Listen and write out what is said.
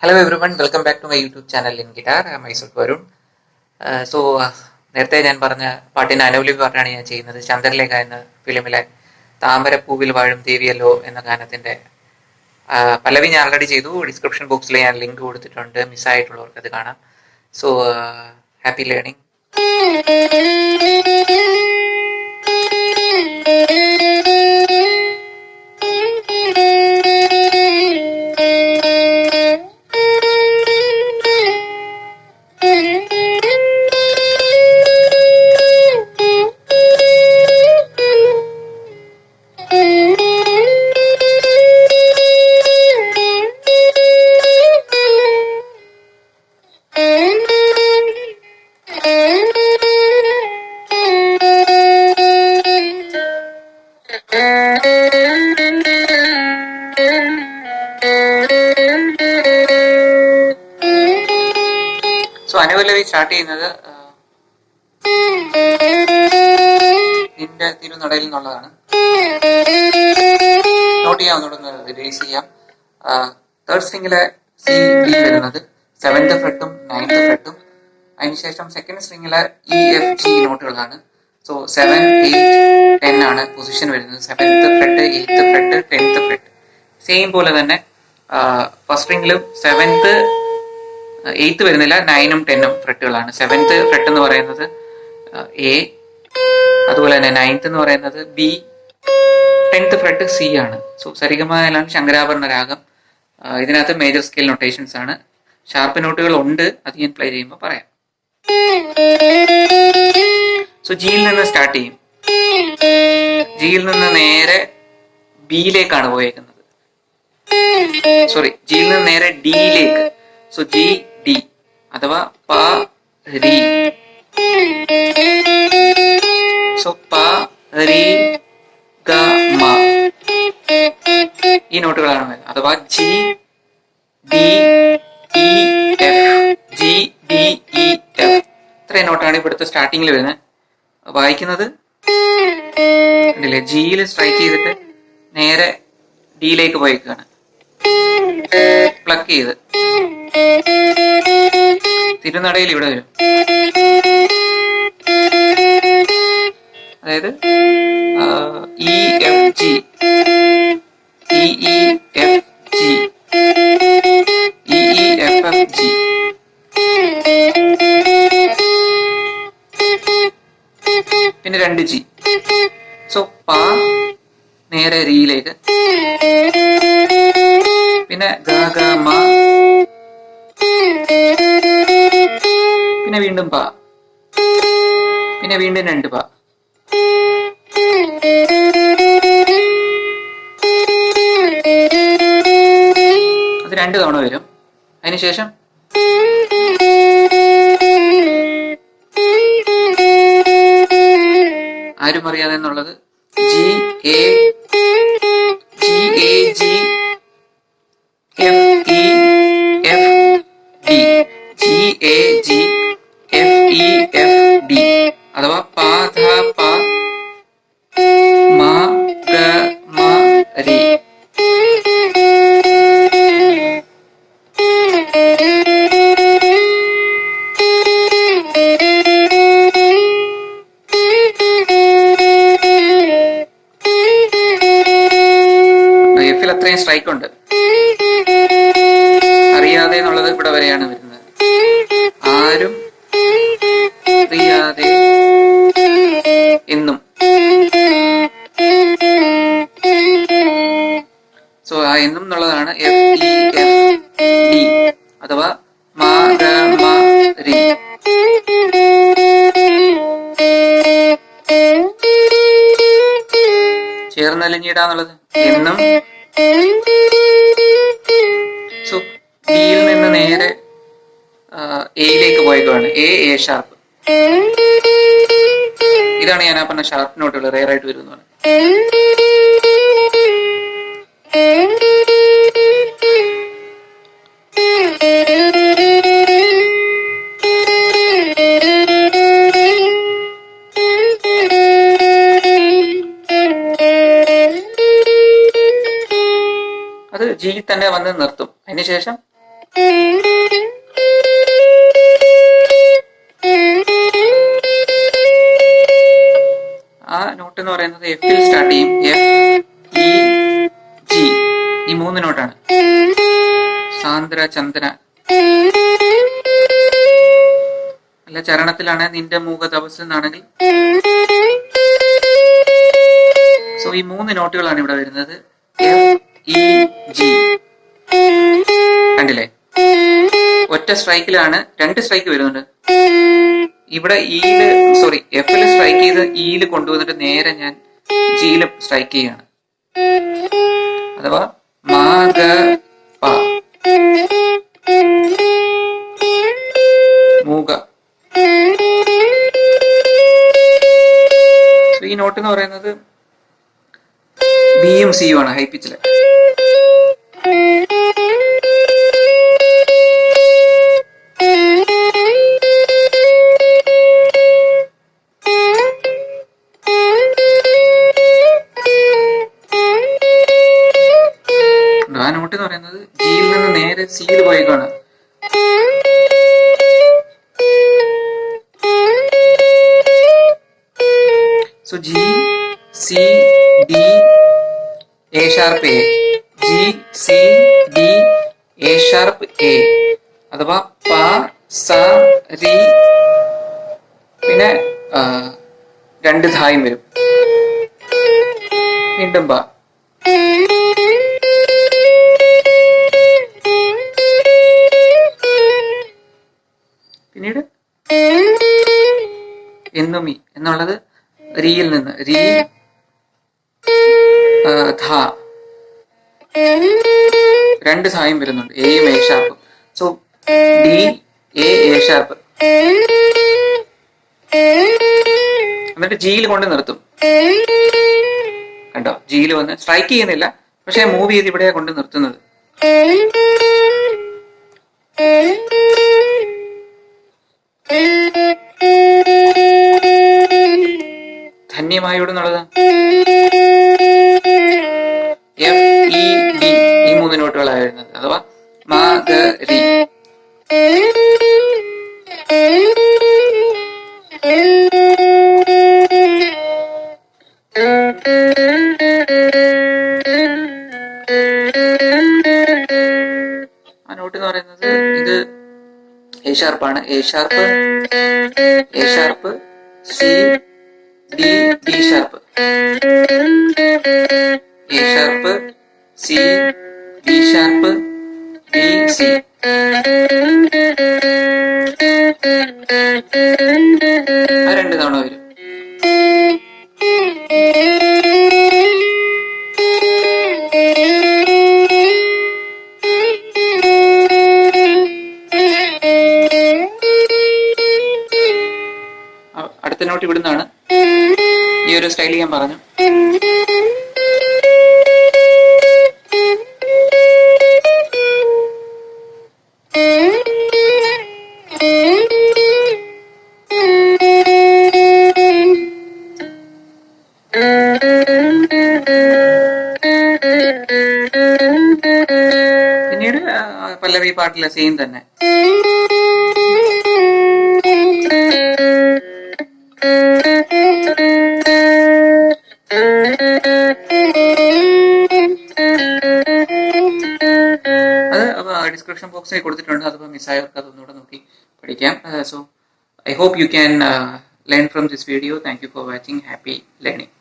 Hello everyone, welcome back to my YouTube channel in Guitar. I am myself Varun. നേരത്തെ ഞാൻ പറഞ്ഞ പാട്ടിന് അനുകൂലി പാട്ടാണ് ഞാൻ ചെയ്യുന്നത്. ചന്ദ്രലേഖ എന്ന ഫിലിമിലെ താമരപ്പൂവിൽ വാഴും ദേവിയല്ലോ എന്ന ഗാനത്തിന്റെ പല്ലവി ഞാൻ ആൾറെഡി ചെയ്തു. ഡിസ്ക്രിപ്ഷൻ ബോക്സിൽ ഞാൻ ലിങ്ക് കൊടുത്തിട്ടുണ്ട്, മിസ്സായിട്ടുള്ളവർക്ക് അത് കാണാം. So happy learning. സോ അനുപല്ലവി സ്റ്റാർട്ട് ചെയ്യുന്നത് നിന്റെ തിരുനടയിൽ നിന്നുള്ളതാണ്. നോട്ട് ചെയ്യാവുന്ന റിലീസ് ചെയ്യാം. തേർഡ് സ്ട്രിങ്ങിലെ സി ഡി വരുന്നത് 7th ഫ്രെട്ടും 9th ഫ്രെട്ടും. അതിനുശേഷം സെക്കൻഡ് സ്ട്രിങ്ങിലെ ഇ എഫ് ജി നോട്ടുകളാണ്. സോ 7, 8, 10 ആണ് പൊസിഷൻ വരുന്നത്. 7th fret, 8th fret, 10th fret. Same പോലെ തന്നെ ഫസ്റ്റ് സ്ട്രിങ്ങിലും 7th 8th വരുന്നില്ല, 9ഉം 10ഉം ഫ്രെട്ടുകളാണ്. 7th ഫ്രെട്ട് എന്ന് പറയുന്നത് എ, അതുപോലെ തന്നെ 9th എന്ന് പറയുന്നത് ബി, 10th ഫ്രെട്ട് സി ആണ്. സോ സരിഗമയിലാണ് ശങ്കരാഭരണ രാഗം. ഇതിനകത്ത് മേജർ സ്കെയിൽ നൊട്ടേഷൻസ് ആണ്. ഷാർപ്പ് നോട്ടുകൾ ഉണ്ട്, അത് ഞാൻ പ്ലേ ചെയ്യുമ്പോൾ പറയാം. സോ ജിയിൽ നിന്ന് സ്റ്റാർട്ട് ചെയ്യും. ജിയിൽ നിന്ന് നേരെ ബിയിലേക്കാണ് പോയേക്കുന്നത്. സോറി, ജിയിൽ നിന്ന് നേരെ ഡിയിലേക്ക്. സോ ജി ഡി അഥവാ പ രി. സോ പ രി ഗ മ ഈ നോട്ടുകളാണ് വരുന്നത്. അഥവാ G D E F, G D E F. ഇത്രയും നോട്ടാണ് ഇവിടുത്തെ സ്റ്റാർട്ടിങ്ങിൽ വരുന്നത്. വായിക്കുന്നത് കണ്ടില്ലേ, ജിയിൽ സ്ട്രൈക്ക് ചെയ്തിട്ട് നേരെ ഡിയിലേക്ക് പോയേക്കാണ്. പ്ലക്ക് ചെയ്ത് തിരുനടയിൽ ഇവിടെ വരും. അതായത് E F G, E E F G, E E F F G. പിന്നെ 2 ജി. സോ പ നേരെ റിയിലേക്ക്, പിന്നെ ഗ ഗ മ, പിന്നെ വീണ്ടും പ, പിന്നെ വീണ്ടും 2 പ. അത് 2 തവണ വരും. അതിനുശേഷം ആരും അറിയാതെ എന്നുള്ളത് G A G A G F E F D, G A G F E F D അഥവാ പ ധ പ മ ഗ മ രി. എഫിൽ അത്രയും സ്ട്രൈക്ക് ഉണ്ട്. അറിയാതെ എന്നുള്ളത് ഇവിടെ വരെയാണ് വരുന്നത്. ആരും അറിയാതെ എന്നും. സോ ആ എന്നും എന്നുള്ളതാണ് എഫ് ഇ എഫ് ഡി അഥവാ മ ഗ മ രി. ചേർന്നലിഞ്ഞിടാന്നുള്ളത് എന്നും. സോ ഡിയിൽ നിന്ന് നേരെ എയിലേക്ക് പോയേക്കാണ്. A sharp. ഇതാണ് ഞാൻ ആ പറഞ്ഞ ഷാർപ്പ് നോട്ടുകൾ റെയർ ആയിട്ട് വരുന്നതാണ്. ജി തന്നെ വന്ന് നിർത്തും. അതിനുശേഷം ആ നോട്ട് എന്ന് പറയുന്നത് എഫിൽ സ്റ്റാർട്ട് ചെയ്യും. എഫ്, ഇ, ജി, ഈ 3 നോട്ടാണ്. സാന്ദ്ര, ചന്ദ്ര അല്ല ചരണത്തിലാണ് നിന്റെ മൂക തപസ് എന്നാണെങ്കിൽ. സോ ഈ 3 നോട്ടുകളാണ് ഇവിടെ വരുന്നത്. F, E, G. കണ്ടില്ലേ? ഒറ്റ സ്ട്രൈക്കിലാണ് 2 സ്ട്രൈക്ക് വരുന്നുണ്ട്. ഇവിടെ ഇയില് എഫില് സ്ട്രൈക്ക് ചെയ്ത് ഇയില് കൊണ്ടുവന്നിട്ട് നേരെ ഞാൻ ജിയില് സ്ട്രൈക്ക് ചെയ്യാണ്. അഥവാ മാഗ പ മൂക. ഈ നോട്ട് എന്ന് പറയുന്നത് ബിയും സിയും ആണ്, ഹൈ പിച്ചില്. ആ നോട്ട് എന്ന് പറയുന്നത് ജിയിൽ നിന്ന് നേരെ സിയിൽ പോയിക്കാണ്. So G, C, D, A sharp A. G, C, D, A sharp A. അഥവാ പ, സ, രി, പിന്നെ 2 ധായും വരും. വീണ്ടും പ. പിന്നീട് എന്നുമി എന്നുള്ളത് റിയിൽ നിന്ന് രി, ധ, 2 ധായും വരുന്നുണ്ട്. എയും എ ഷാർപ്പും. So D, A sharp. എന്നിട്ട് ജിയിൽ കൊണ്ട് നിർത്തും. കണ്ടോ? ജിയിൽ വന്ന് സ്ട്രൈക്ക് ചെയ്യുന്നില്ല, പക്ഷെ മൂവ് ചെയ്ത് ഇവിടെ കൊണ്ട് നിർത്തുന്നത്. ധന്യമായോട് എന്നുള്ളത് എഫ്, ഇ, ഡി ഈ 3 നോട്ടുകളായിരുന്നത്. അഥവാ മാ, ഗ, രി. ആ നോട്ട് എന്ന് പറയുന്നത് ഇത് എ ഷാർപ്പാണ്. A sharp, A sharp, C, D, D sharp. A sharp, C, D sharp, D, C. ആ 2 തവണ വരും. അടുത്ത നോട്ട് ഇവിടുന്നാണ്. ഈ ഒരു സ്റ്റൈൽ ഞാൻ പറഞ്ഞു. പിന്നീട് പല്ലവി പാട്ടിലെ സെയിം തന്നെ. അത് ഡിസ്ക്രിപ്ഷൻ ബോക്സിൽ കൊടുത്തിട്ടുണ്ട്. അതിപ്പോൾ മിസ്സായവർക്ക് അതൊന്നുകൂടെ നോക്കി പഠിക്കാം. So I hope you can learn from this video. Thank you for watching. Happy learning.